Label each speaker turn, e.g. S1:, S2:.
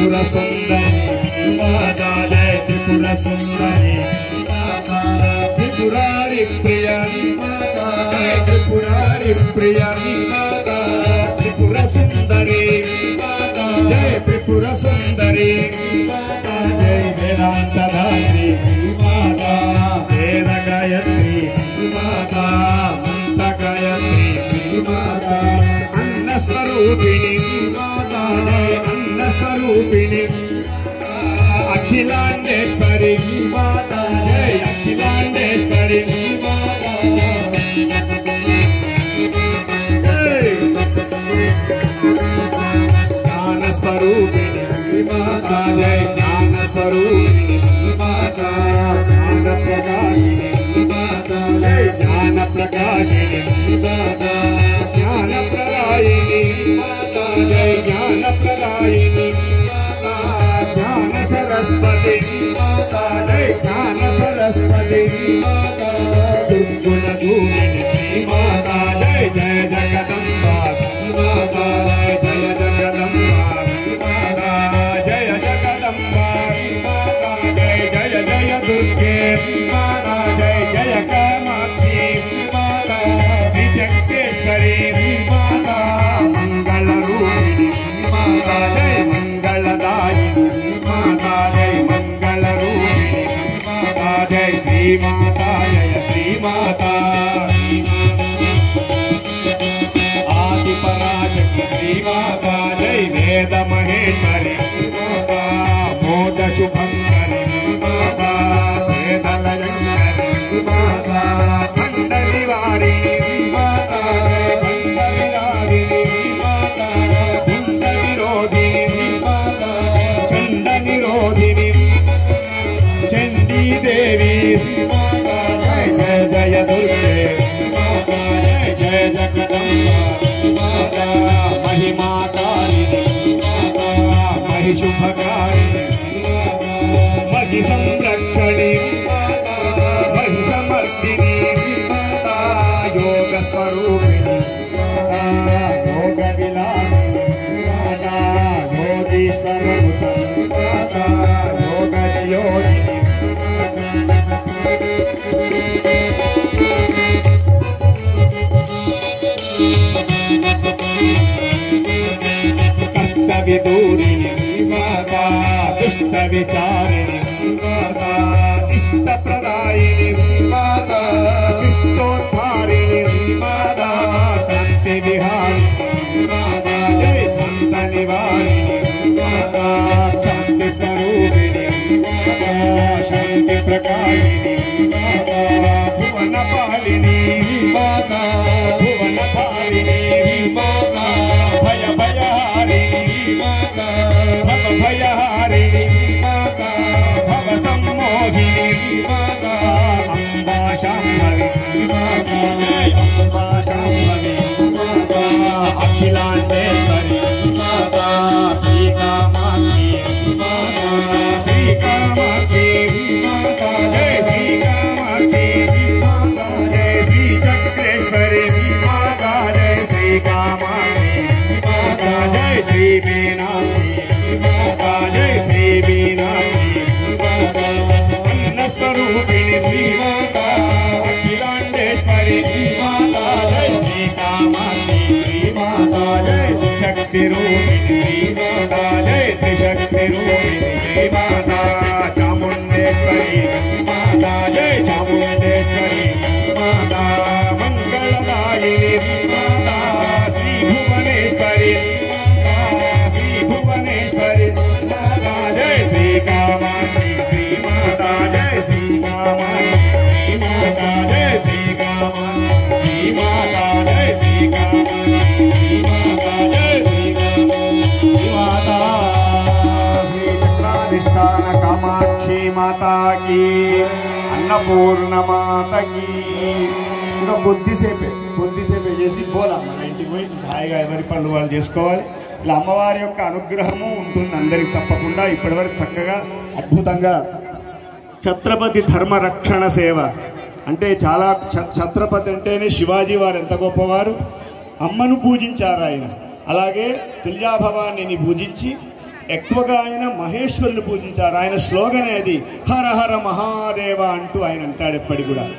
S1: त्रिपुर सुंदरी माता जय त्रिपुर सुंदरी माता त्रिपुरारी प्रिया माता त्रिपुरारी प्रिया माता त्रिपुर सुंदरी माता जय त्रिपुर सुंदरी माता जय वेदांत धात्री माता वेद गायत्री माता मंत्र गायत्री माता अन्न स्वरूपिणी माता जय अन्न स्वरूपिणी अखिलांडेश्वरी माता जय अखिलांडेश्वरी माता ज्ञान स्वरूपिणी माता जय ज्ञान स्वरूपिणी माता ज्ञान प्रकाशिनी माता जय ज्ञान प्रकाशिनी माता ज्ञान प्रदायिनी माता जय ज्ञान प्रदायिनी माता ज्ञान सरस्वती माता जय ज्ञान सरस्वती माता दुर्गुण धूमिनी माता जय जय जगदम्बा माता जय जगदम्बा माता जय जगदम्बा माता जय जय जय दुर्गे माता जय जय कामाक्षी माता श्री चक्रेश्वरी माता मंगल रूपिणी माता जय मंगलदायिनी माता जय मंगल रूपिणी माता जय श्री माता जय श्री माता आदि पराशक्ति श्री माता जय वेद महेश्वरी माता मोद शुभंकरी माता वेद लयंकरी माता खंड निवारिणी माता खंड निवारिणी माता कुंड निरोधिनी माता चंड निरोधिनी चंडी देवी माता जय जय जय दुर्गे माता जय जय जगदम्बा माता महिमा कारिणी माता महि शुभकारिणी महि संरक्षणी माता महि समर्थिनी माता योग स्वरूपिणी माता योग विलासिनी माता योगीश्वर माता योग योगिनी कष्ट विदूरिणी माता दुष्ट विचारिणी माता इष्ट प्रदायिनी माता शिष्टोद्धारिणी माता कांति विहारिणी माता जय कांत निवारिणी माता शांति स्वरूपिणी माता शांति प्रकाशिनी माता भुवन पालिनी माता भुवन पालिनी माता भय भयहारिणी माता भव भयहारिणी माता भव सम्मोहिनी माता अम्बा शाम्भवी माता जय अम्बा शाम्भवी माता अखिलांडेश्वरी माता श्री कामाक्षी माता श्री कामाक्षी माता जय श्री कामाक्षी माता जय श्री चक्रेश्वरी माता जय श्री कामाक्षी माता जय श्री मीनाक्षी माता जय श्री मीनाक्षी माता अन्न स्वरूपिणी श्री माता अखिलांडेश्वरी माता जय श्री कामाक्षी श्री माता जय शक्ति रूपिणी श्री माता जय त्रिशक्ति रूपिणी श्री माता चामुंडेश्वरी माता जय चामुंडेश्वरी माता मंगलदायिनी माता श्री भुवनेश्वरी माता श्री भुवनेश्वरी माता जय श्री कामाक्षी श्री माता जय श्री कामाक्षी श्री माता जय श्री कामाक्षी श्री माता जय श्री कामाक्षी श्री माता जय श्री कामाक्षी माता श्री चक्राधिष्ठान कामाक्षी माता की अन्नपूर्ण माता की ఇంకా కొద్దిసేపే చేసి పోదాం మన ఇంటికి పోయి హాయిగా ఎవరి పనులు వాళ్ళు చేసుకోవాలి. ఇలా అమ్మవారి యొక్క అనుగ్రహము ఉంటుంది అందరికి తప్పకుండా. ఇప్పటివరకు చక్కగా అద్భుతంగా ఛత్రపతి ధర్మరక్షణ సేవ అంటే చాలా ఛత్రపతి అంటేనే శివాజీ వారు ఎంత గొప్పవారు. అమ్మను పూజించారు ఆయన. అలాగే తుల్యాభవానిని పూజించి ఎక్కువగా ఆయన మహేశ్వరుని పూజించారు. ఆయన స్లోగనే అది, హర హర మహాదేవ అంటూ ఆయన అంటాడు ఎప్పటికి కూడా.